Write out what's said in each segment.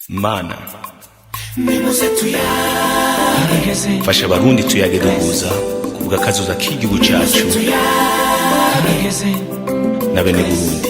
Mana fasha abarundi tuyage duhuza kuvuga kazoza k'igihugu cyacu na bene Burundi.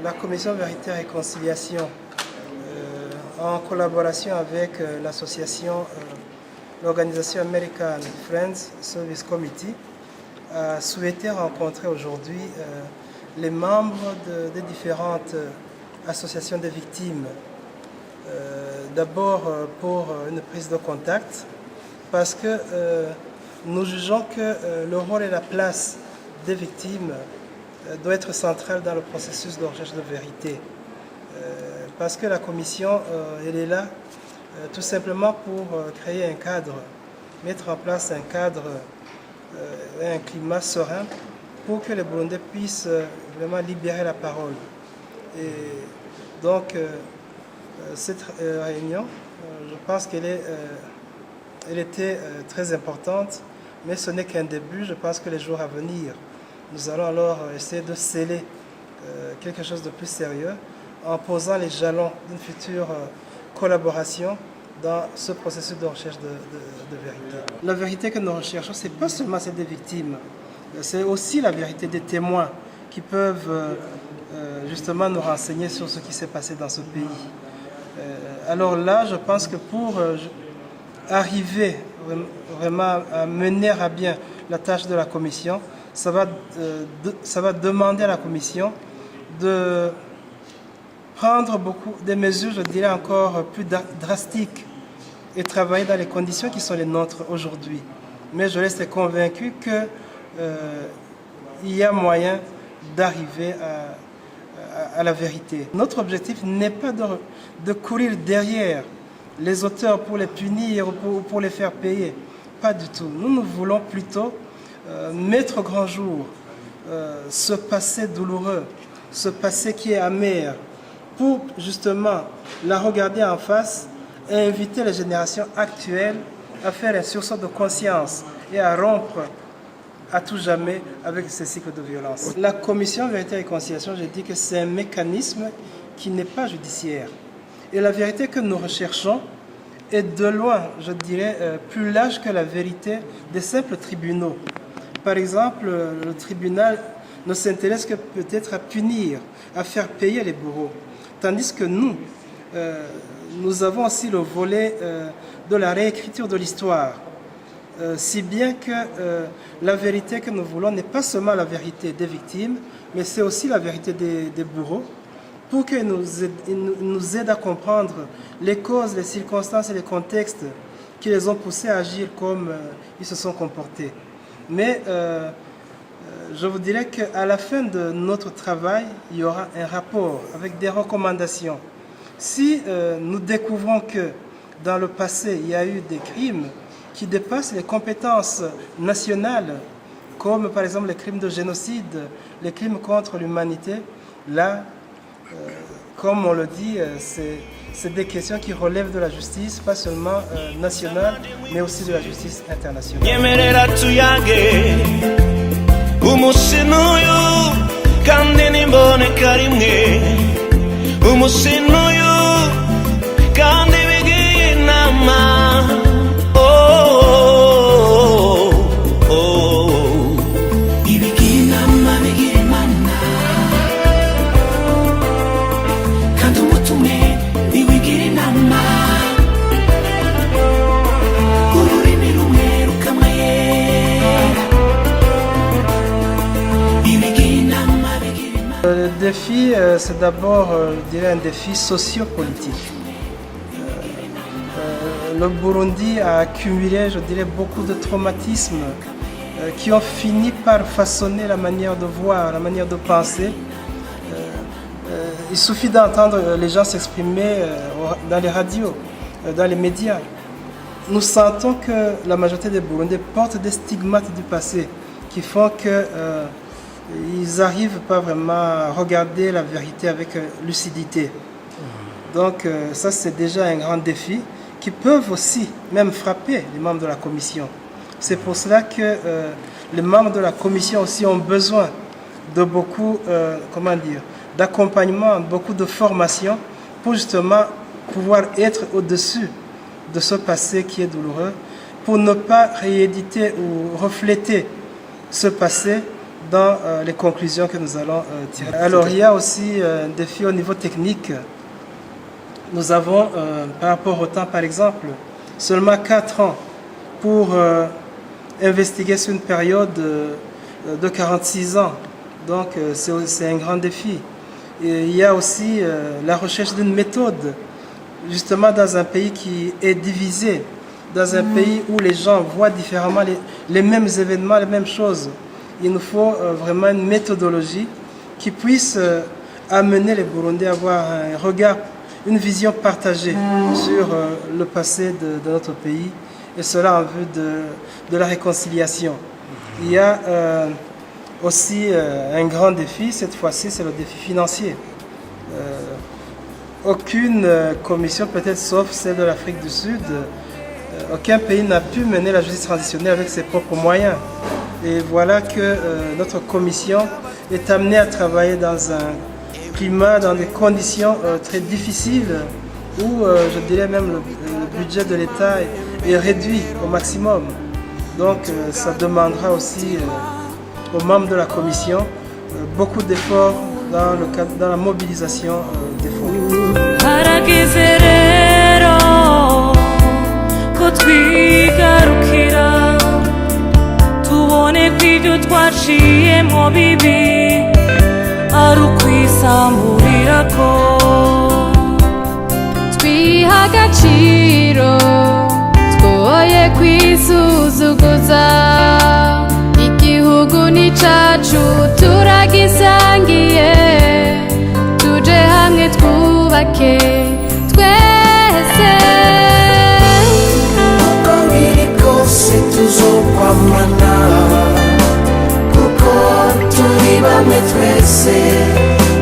La Commission Vérité et Réconciliation, en collaboration avec l'association, l'organisation American Friends Service Committee, a souhaité rencontrer aujourd'hui les membres des différentes associations de victimes. D'abord pour une prise de contact, parce que nous jugeons que le rôle et la place des victimes doit être central dans le processus de recherche de vérité. Parce que la commission, elle est là tout simplement pour créer un cadre, mettre en place un cadre et un climat serein pour que les Burundais puissent vraiment libérer la parole. Et donc, cette réunion, je pense qu'elle était très importante, mais ce n'est qu'un début. Je pense que les jours à venir, nous allons alors essayer de sceller quelque chose de plus sérieux en posant les jalons d'une future collaboration dans ce processus de recherche de vérité. La vérité que nous recherchons, ce n'est pas seulement celle des victimes, c'est aussi la vérité des témoins qui peuvent justement nous renseigner sur ce qui s'est passé dans ce pays. Alors là, je pense que pour arriver vraiment à mener à bien la tâche de la commission, ça va demander à la commission de prendre des mesures, je dirais encore plus drastiques et travailler dans les conditions qui sont les nôtres aujourd'hui. Mais je reste convaincu qu'il y a moyen d'arriver à la vérité. Notre objectif n'est pas de courir derrière les auteurs pour les punir ou pour les faire payer. Pas du tout. Nous voulons plutôt mettre au grand jour ce passé douloureux, ce passé qui est amer, pour justement la regarder en face et inviter les générations actuelles à faire un sursaut de conscience et à rompre à tout jamais avec ces cycles de violence. La commission Vérité et Réconciliation, je dis que c'est un mécanisme qui n'est pas judiciaire. Et la vérité que nous recherchons est de loin, je dirais, plus large que la vérité des simples tribunaux. Par exemple, le tribunal ne s'intéresse que peut-être à punir, à faire payer les bourreaux. Tandis que nous avons aussi le volet de la réécriture de l'histoire. Si bien que la vérité que nous voulons n'est pas seulement la vérité des victimes, mais c'est aussi la vérité des bourreaux, pour qu'ils nous aident à comprendre les causes, les circonstances et les contextes qui les ont poussés à agir comme ils se sont comportés. Mais je vous dirais qu'à la fin de notre travail, il y aura un rapport avec des recommandations. Si nous découvrons que dans le passé, il y a eu des crimes qui dépassent les compétences nationales, comme par exemple les crimes de génocide, les crimes contre l'humanité, là, comme on le dit, c'est des questions qui relèvent de la justice, pas seulement nationale, mais aussi de la justice internationale. défi, c'est d'abord, je dirais, un défi sociopolitique. Le Burundi a accumulé, je dirais, beaucoup de traumatismes qui ont fini par façonner la manière de voir, la manière de penser. Il suffit d'entendre les gens s'exprimer dans les radios, dans les médias. Nous sentons que la majorité des Burundais portent des stigmates du passé qui font qu'ils n'arrivent pas vraiment à regarder la vérité avec lucidité. Donc ça, c'est déjà un grand défi qui peuvent aussi même frapper les membres de la commission. C'est pour cela que les membres de la commission aussi ont besoin de beaucoup, d'accompagnement, beaucoup de formation pour justement pouvoir être au-dessus de ce passé qui est douloureux, pour ne pas rééditer ou refléter ce passé dans les conclusions que nous allons tirer. Alors il y a aussi un défi au niveau technique. Nous avons, par rapport au temps par exemple, seulement 4 ans pour investiguer sur une période de 46 ans. Donc c'est un grand défi. Et il y a aussi la recherche d'une méthode, justement dans un pays qui est divisé, dans un pays où les gens voient différemment les mêmes événements, les mêmes choses. Il nous faut vraiment une méthodologie qui puisse amener les Burundais à avoir un regard, une vision partagée sur le passé de notre pays, et cela en vue de la réconciliation. Il y a aussi un grand défi, cette fois-ci c'est le défi financier. Aucune commission, peut-être sauf celle de l'Afrique du Sud, aucun pays n'a pu mener la justice transitionnelle avec ses propres moyens. Et voilà que notre commission est amenée à travailler dans un climat, dans des conditions très difficiles, où je dirais même le budget de l'État est réduit au maximum. Donc ça demandera aussi aux membres de la commission beaucoup d'efforts dans la mobilisation des fonds. Twiha agaciro twoye kwisuzuguza, igihugu ni cacu turagisangiye, tuje hamwe twubake twese. Uko biri kose tuzokwamana, kuko turi bamwe twese,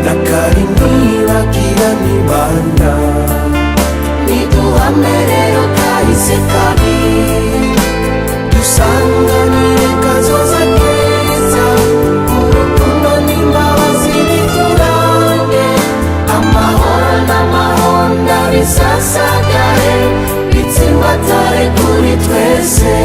nakari ntibagira nibanda. Niduhame rero kahise kabi, dusanganire kazoza keza, urukundo n'imbabazi biturange, amahoro n'amahonda bisasagare, bitsimbatare kuri twese.